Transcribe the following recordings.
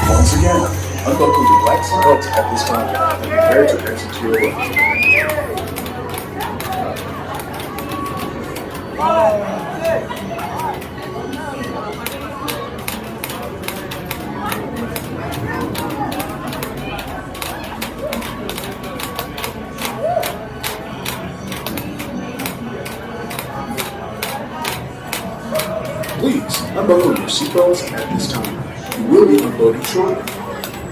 Once again, unbuckle your light seatbelts at this time and prepare to exit to your left. Please unbuckle your seatbelts at this time. You will be unloading shortly.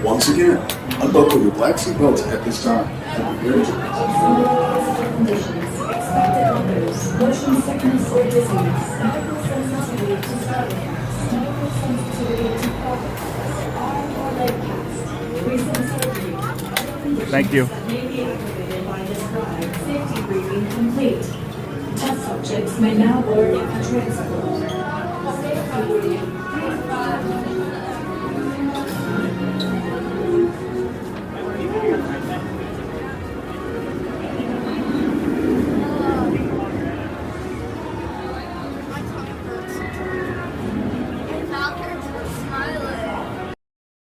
Once again, unbuckle your black seatbelts at this time and prepare to exit. Expected others, motion sickness or dizziness, medical sensitivity to swelling, medical sensitivity to problems, arm or leg cast, recent surgery, other conditions Thank you. that may be aggravated by this ride, safety briefing complete. Test subjects may now board and transport. Safety briefing.